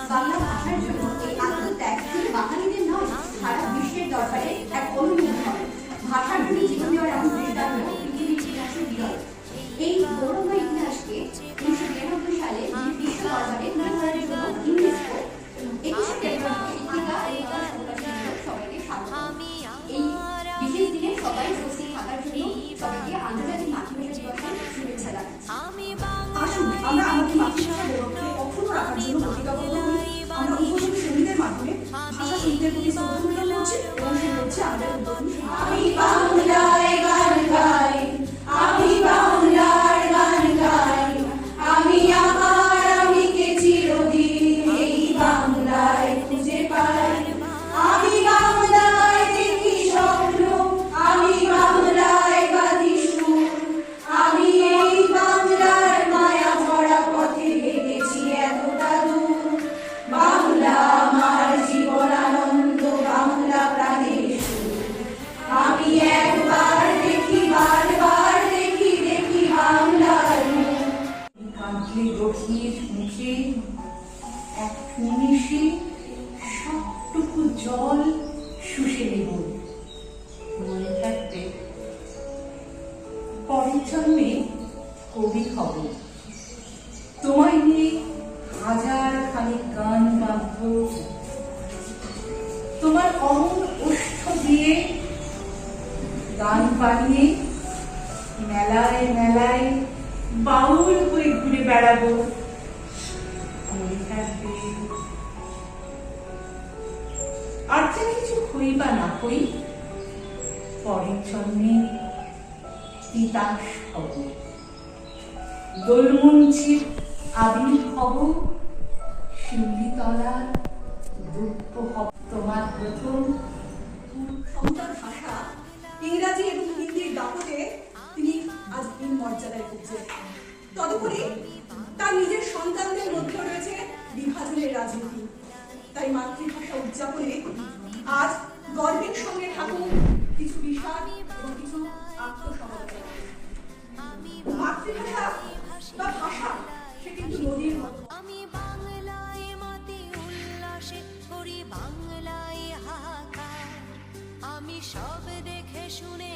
বাংলা ভাষার জন্য এই আত্মত্যাগ শুধু বাঙালিদের নয়, সারা বিশ্বের দরবারে এক অনন্য হয়। ভাষার জন্য জীবন দেওয়ার এমন দৃষ্টান্ত পৃথিবীর ইতিহাসে বিরল। এই গৌরবময় ইতিহাসকে 1992 সালে বিশ্ব দরবারে তুলে ধরার জন্য ইউনেস্কো 21শে ফেব্রুয়ারি শিক্ষিকা এবং সবাইকে স্বাগত। এই বিশেষ দিনে সবাই উপস্থিত থাকার জন্য সবাইকে আন্তর্জাতিক মাতৃভাষা দিবসের শুভেচ্ছা জানাচ্ছি। আসুন আমরা আমাদের মাতৃভাষার গৌরবকে অক্ষুণ্ণ রাখার জন্য প্রতিজ্ঞাবদ্ধ হই। আমরা উদ্বোধনী সঙ্গীতের মাধ্যমে ভাষা শহীদদের প্রতি শ্রদ্ধা নিবেদন করছি এবং শুরু করছি আমাদের উদ্বোধনী সঙ্গীত। আমি বাংলায় গান গাই, আমি বাংলার গান গাই, আমি আমার আমিকে চিরদিন এই বাংলায় খুঁজে পাই। আমি বাংলায় দেখি স্বপ্ন, আমি বাংলায় বাঁধি সুর, আমি এই বাংলার মায়া ভরা পথে হেঁটেছি এতটা দূর। বাংলা আমার জীবন আনন্দ, বাংলা প্রাণের সুর। আমি একবার দেখি, বারবার দেখি, দেখি বাংলার মুখ। কাঁদলে গভীর মুখে এক নিমিষে সবটুকু জল শুষে নেব। মনে থাকবে পরের জন্মে কবি হব। তোমায় নিয়ে হাজার খানিক গান বাঁধব। তোমার অমন ওষ্ঠ দিয়ে গান বানিয়ে মেলায় মেলায় বাউল হয়ে ঘুরে বেড়াবো। মনে থাকবে আর যা কিছু হই বা না হই, পরের জন্মে তিতাস হব। দোলমঞ্চের আবির হব, শিউলিতলার রূপ হব তোমার প্রথম। সন্তান ভাষা ইংরাজি এবং হিন্দির দাপটে তিনি আজ এই মর্যাদায় ভুগছেন। তদুপরি তার নিজের সন্তানদের মধ্যে রয়েছে বিভাজনের রাজনীতি। তাই মাতৃভাষা উদযাপনে আজ গর্বের সঙ্গে থাকুন কিছু বিষাদ এবং কিছু আত্মসমর্পণ। মাতৃভাষা বা ভাষা সে কিন্তু নদীর মতো। আমি বাংলায় মাতি উল্লাসে করি বাংলায় হাহাকার। আমি সব দেখে শুনে